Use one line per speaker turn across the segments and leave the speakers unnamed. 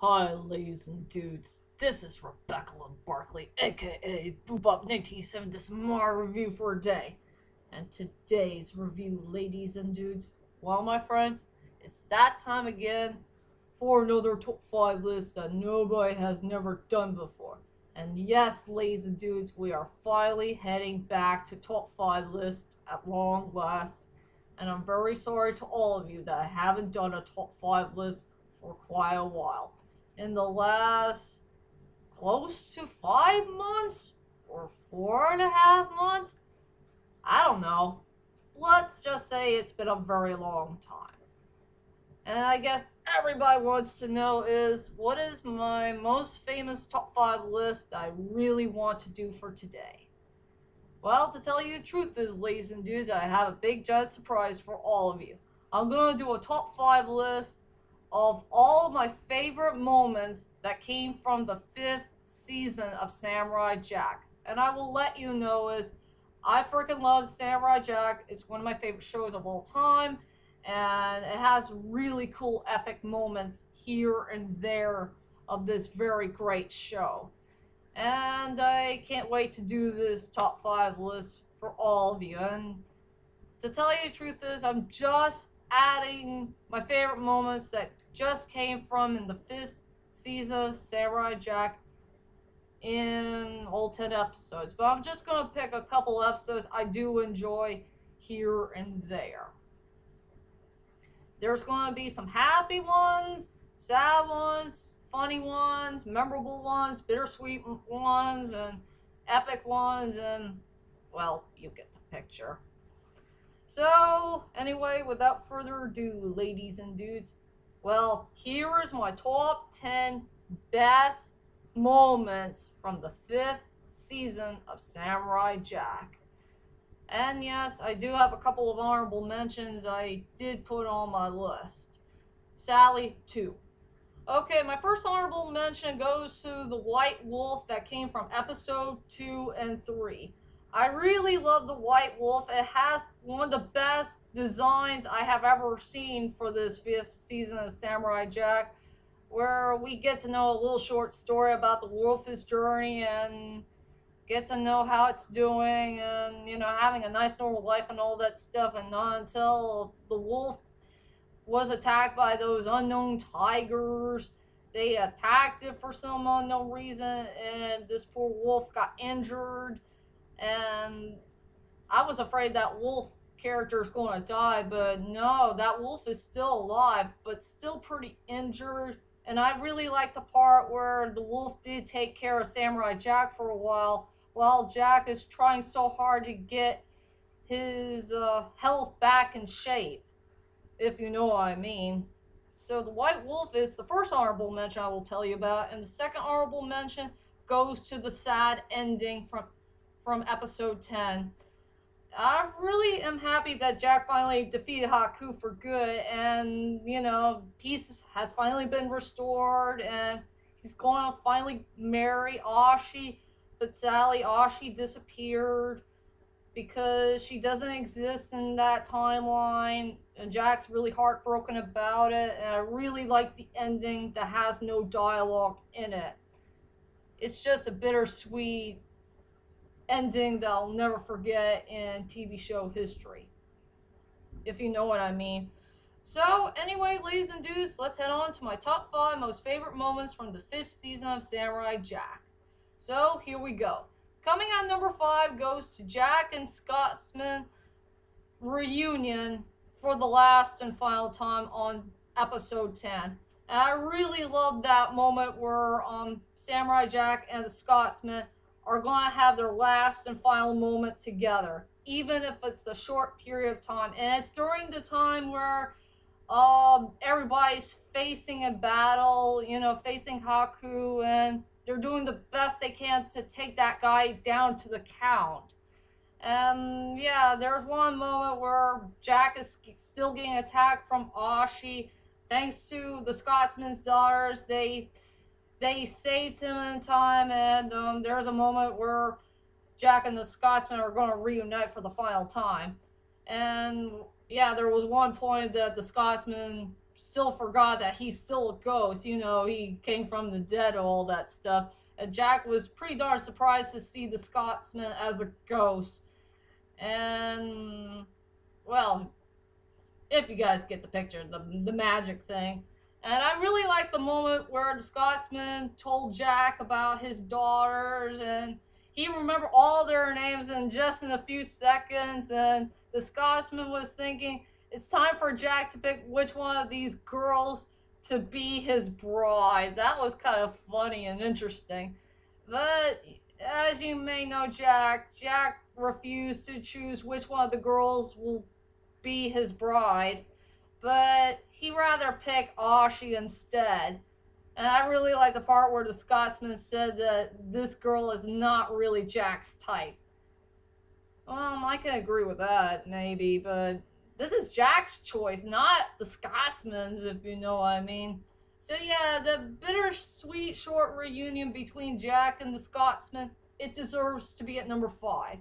Hi, ladies and dudes. This is Rebecca Barkley, aka Boobop1987. This is my review for a day. And today's review, ladies and dudes, well, my friends, it's that time again for another top 5 list that nobody has never done before. And yes, ladies and dudes, we are finally heading back to top 5 list at long last. And I'm very sorry to all of you that I haven't done a top 5 list for quite a while. In the last close to 5 months or 4.5 months, I don't know. Let's just say it's been a very long time. And I guess everybody wants to know is what is my most famous top 5 list I really want to do for today? Well, to tell you the truth is, ladies and dudes, I have a big giant surprise for all of you. I'm going to do a top 5 list of all my favorite moments that came from the 5th season of Samurai Jack. And I will let you know is I freaking love Samurai Jack. It's one of my favorite shows of all time, and it has really cool epic moments here and there of this very great show. And I can't wait to do this top 5 list for all of you. And to tell you the truth is, I'm just adding my favorite moments that just came from in the 5th season of Samurai Jack in all 10 episodes. But I'm just going to pick a couple episodes I do enjoy here and there. There's going to be some happy ones, sad ones, funny ones, memorable ones, bittersweet ones, and epic ones, and, well, you get the picture. So, anyway, without further ado, ladies and dudes, well, here is my top 10 best moments from the 5th season of Samurai Jack. And yes, I do have a couple of honorable mentions I did put on my list. Sally 2. Okay, my first honorable mention goes to the White Wolf that came from episode 2 and 3. I really love the White Wolf. It has one of the best designs I have ever seen for this 5th season of Samurai Jack, where we get to know a little short story about the wolf's journey and get to know how it's doing and, having a nice normal life and all that stuff, and not until the wolf was attacked by those unknown tigers. They attacked it for some unknown reason, and this poor wolf got injured. And I was afraid that wolf character is going to die, but no, that wolf is still alive, but still pretty injured. And I really like the part where the wolf did take care of Samurai Jack for a while Jack is trying so hard to get his health back in shape, if you know what I mean. So the White Wolf is the first honorable mention I will tell you about, and the second honorable mention goes to the sad ending from episode 10. I really am happy that Jack finally defeated Haku for good, and, peace has finally been restored, and he's going to finally marry Ashi, but sadly, Ashi disappeared because she doesn't exist in that timeline, and Jack's really heartbroken about it, and I really like the ending that has no dialogue in it. It's just a bittersweet ending that I'll never forget in TV show history, if you know what I mean. So, anyway, ladies and dudes, let's head on to my top 5 most favorite moments from the 5th season of Samurai Jack. So, here we go. Coming at number 5 goes to Jack and Scotsman reunion for the last and final time on episode 10. And I really love that moment where Samurai Jack and the Scotsman are going to have their last and final moment together, even if it's a short period of time. And it's during the time where everybody's facing a battle, facing Haku, and they're doing the best they can to take that guy down to the count. And yeah, there's one moment where Jack is still getting attacked from Ashi. Thanks to the Scotsman's daughters, they saved him in time, and there's a moment where Jack and the Scotsman are going to reunite for the final time. And yeah, there was one point that the Scotsman still forgot that he's still a ghost. You know, he came from the dead, all that stuff. And Jack was pretty darn surprised to see the Scotsman as a ghost. And, well, if you guys get the picture, the magic thing. And I really like the moment where the Scotsman told Jack about his daughters, and he remembered all their names in just in a few seconds. And the Scotsman was thinking, it's time for Jack to pick which one of these girls to be his bride. That was kind of funny and interesting. But as you may know, Jack refused to choose which one of the girls will be his bride, but he rather pick Ashi instead. And I really like the part where the Scotsman said that this girl is not really Jack's type. Well, I can agree with that, maybe, but this is Jack's choice, not the Scotsman's, if you know what I mean. So yeah, the bittersweet short reunion between Jack and the Scotsman, it deserves to be at number 5.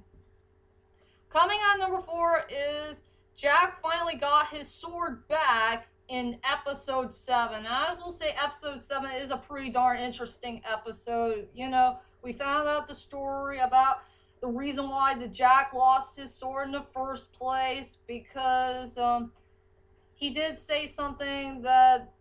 Coming on number 4 is Jack finally got his sword back in episode 7. I will say episode 7 is a pretty darn interesting episode. You know, we found out the story about the reason why the Jack lost his sword in the first place, because he did say something that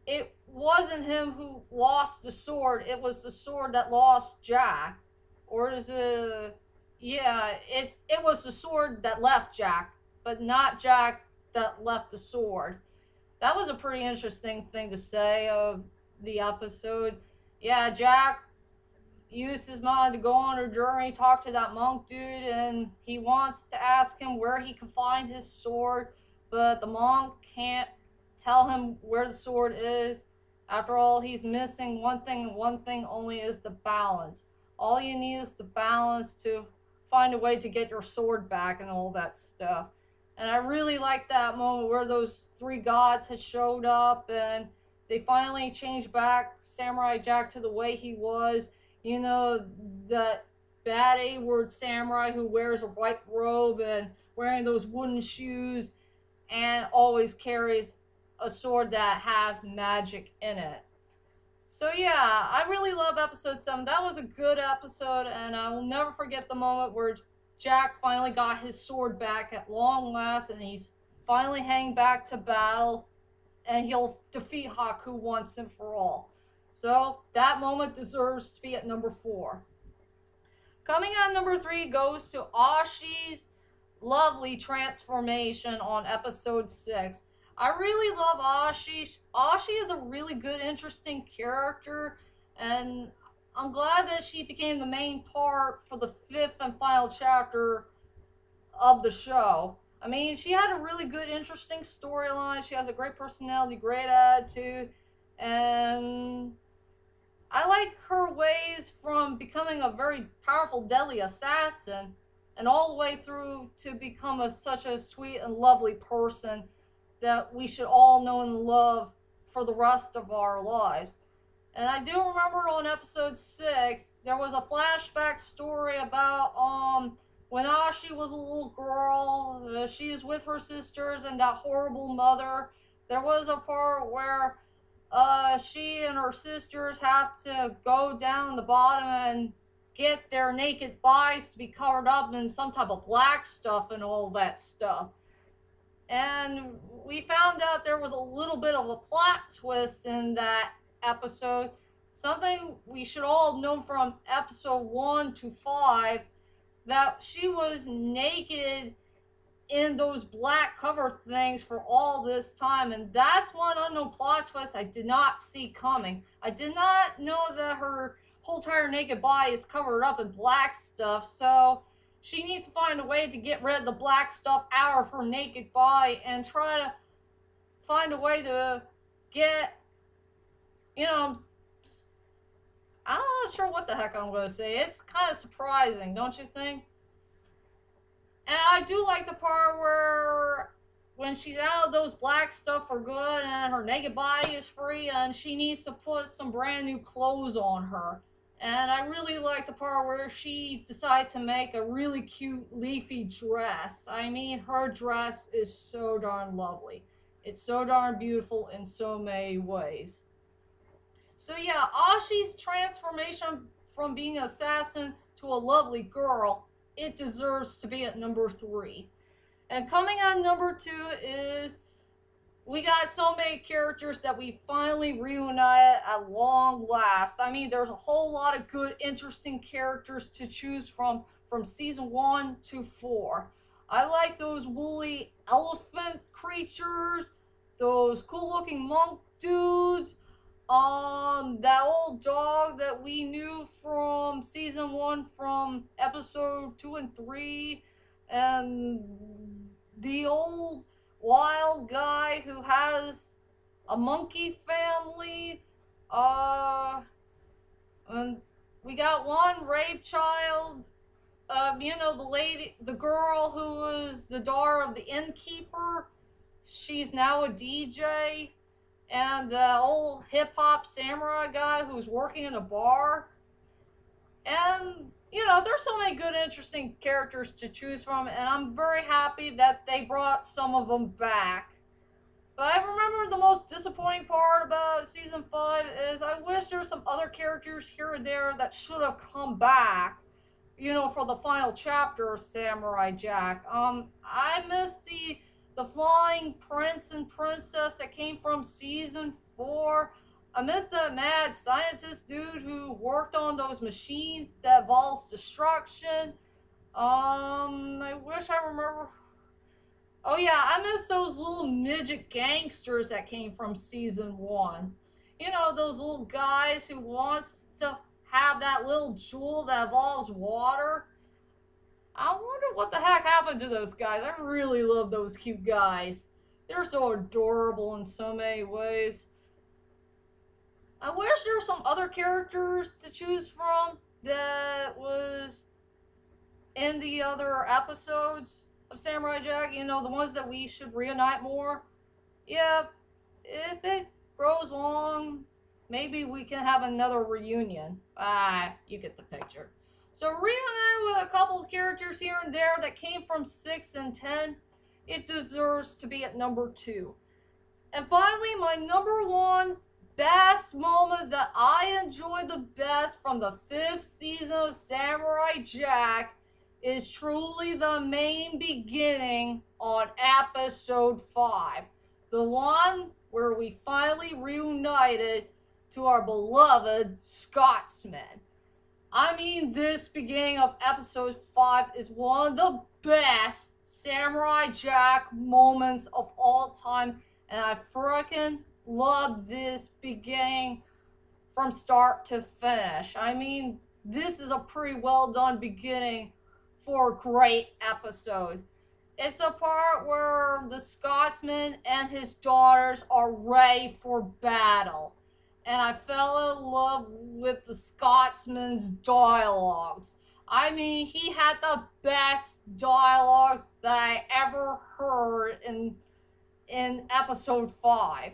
it wasn't him who lost the sword, it was the sword that lost Jack. Or is it... Yeah, it was the sword that left Jack, but not Jack that left the sword. That was a pretty interesting thing to say of the episode. Yeah, Jack used his mind to go on a journey, talk to that monk dude, and he wants to ask him where he can find his sword, but the monk can't tell him where the sword is. After all, he's missing one thing, and one thing only is the balance. All you need is the balance to find a way to get your sword back and all that stuff. And I really like that moment where those 3 gods had showed up and they finally changed back Samurai Jack to the way he was. You know, that bad A-word samurai who wears a white robe and wearing those wooden shoes and always carries a sword that has magic in it. So yeah, I really love episode 7. That was a good episode, and I will never forget the moment where Jack finally got his sword back at long last, and he's finally heading back to battle, and he'll defeat Haku once and for all. So that moment deserves to be at number 4. Coming at number 3 goes to Ashi's lovely transformation on episode 6. I really love Ashi. Ashi is a really good, interesting character, and I'm glad that she became the main part for the 5th and final chapter of the show. I mean, she had a really good, interesting storyline. She has a great personality, great attitude, and I like her ways from becoming a very powerful, deadly assassin, and all the way through to become such a sweet and lovely person that we should all know and love for the rest of our lives. And I do remember on episode 6, there was a flashback story about when Ashi was a little girl, she was with her sisters and that horrible mother. There was a part where she and her sisters have to go down the bottom and get their naked thighs to be covered up in some type of black stuff and all that stuff. And we found out there was a little bit of a plot twist in that episode. Something we should all have known from episode 1 to 5, that she was naked in those black cover things for all this time. And that's one unknown plot twist I did not see coming. I did not know that her whole entire naked body is covered up in black stuff, so she needs to find a way to get rid of the black stuff out of her naked body and try to find a way to get, you know, I'm not sure what the heck I'm going to say. It's kind of surprising, don't you think? And I do like the part where when she's out of those black stuff for good and her naked body is free and she needs to put some brand new clothes on her. And I really like the part where she decided to make a really cute leafy dress. I mean, her dress is so darn lovely. It's so darn beautiful in so many ways. So yeah, Ashi's transformation from being an assassin to a lovely girl, it deserves to be at number 3. And coming on number 2 is we got so many characters that we finally reunited at long last. I mean, there's a whole lot of good, interesting characters to choose from season 1 to 4. I like those woolly elephant creatures, those cool looking monk dudes, that old dog that we knew from season 1 from episode 2 and 3, and the old wild guy who has a monkey family. And we got one rape child. The girl who was the daughter of the innkeeper. She's now a DJ. And the old hip hop samurai guy who's working in a bar. And there's so many good, interesting characters to choose from, and I'm very happy that they brought some of them back. But I remember the most disappointing part about season 5 is I wish there were some other characters here and there that should have come back, for the final chapter of Samurai Jack. I miss the flying prince and princess that came from season 4. I miss the mad scientist dude who worked on those machines that evolves destruction. I wish I remember. Oh yeah, I miss those little midget gangsters that came from season 1. Those little guys who wants to have that little jewel that evolves water. I wonder what the heck happened to those guys. I really love those cute guys. They're so adorable in so many ways. I wish there were some other characters to choose from that was in the other episodes of Samurai Jack. The ones that we should reunite more. Yeah, if it grows long, maybe we can have another reunion. You get the picture. So reunite with a couple of characters here and there that came from 6 and 10. It deserves to be at number 2. And finally, my number 1 best moment that I enjoyed the best from the 5th season of Samurai Jack is truly the main beginning on episode 5. The one where we finally reunited to our beloved Scotsman. I mean, this beginning of episode 5 is one of the best Samurai Jack moments of all time, and I frickin' love this beginning from start to finish. I mean, this is a pretty well done beginning for a great episode. It's a part where the Scotsman and his daughters are ready for battle. And I fell in love with the Scotsman's dialogues. I mean, he had the best dialogues that I ever heard in episode 5.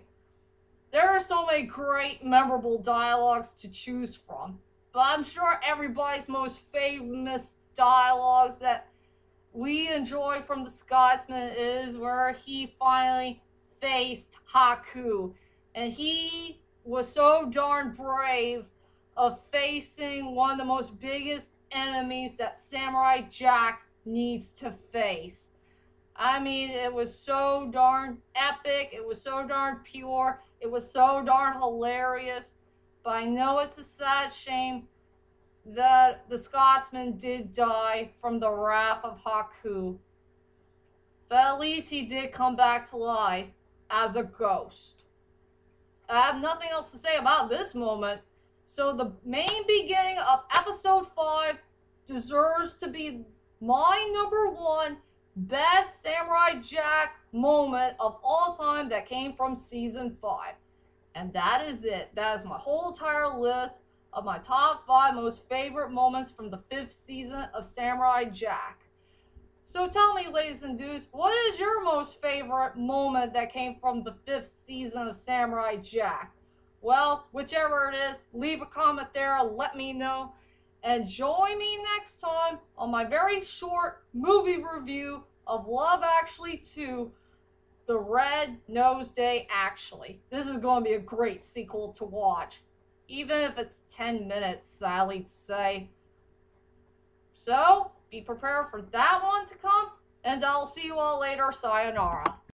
There are so many great, memorable dialogues to choose from. But I'm sure everybody's most famous dialogues that we enjoy from the Scotsman is where he finally faced Haku. And he was so darn brave of facing one of the most biggest enemies that Samurai Jack needs to face. I mean, it was so darn epic, it was so darn pure, it was so darn hilarious, but I know it's a sad shame that the Scotsman did die from the wrath of Haku. But at least he did come back to life as a ghost. I have nothing else to say about this moment. So the main beginning of episode 5 deserves to be my number 1 best Samurai Jack moment of all time that came from season 5. And that is it. That is my whole entire list of my top 5 most favorite moments from the 5th season of Samurai Jack. So tell me, ladies and dudes, what is your most favorite moment that came from the 5th season of Samurai Jack? Well, whichever it is, leave a comment there, let me know. And join me next time on my very short movie review of Love Actually 2, The Red Nose Day Actually. This is going to be a great sequel to watch. Even if it's 10 minutes, sadly to say. So, be prepared for that one to come, and I'll see you all later. Sayonara.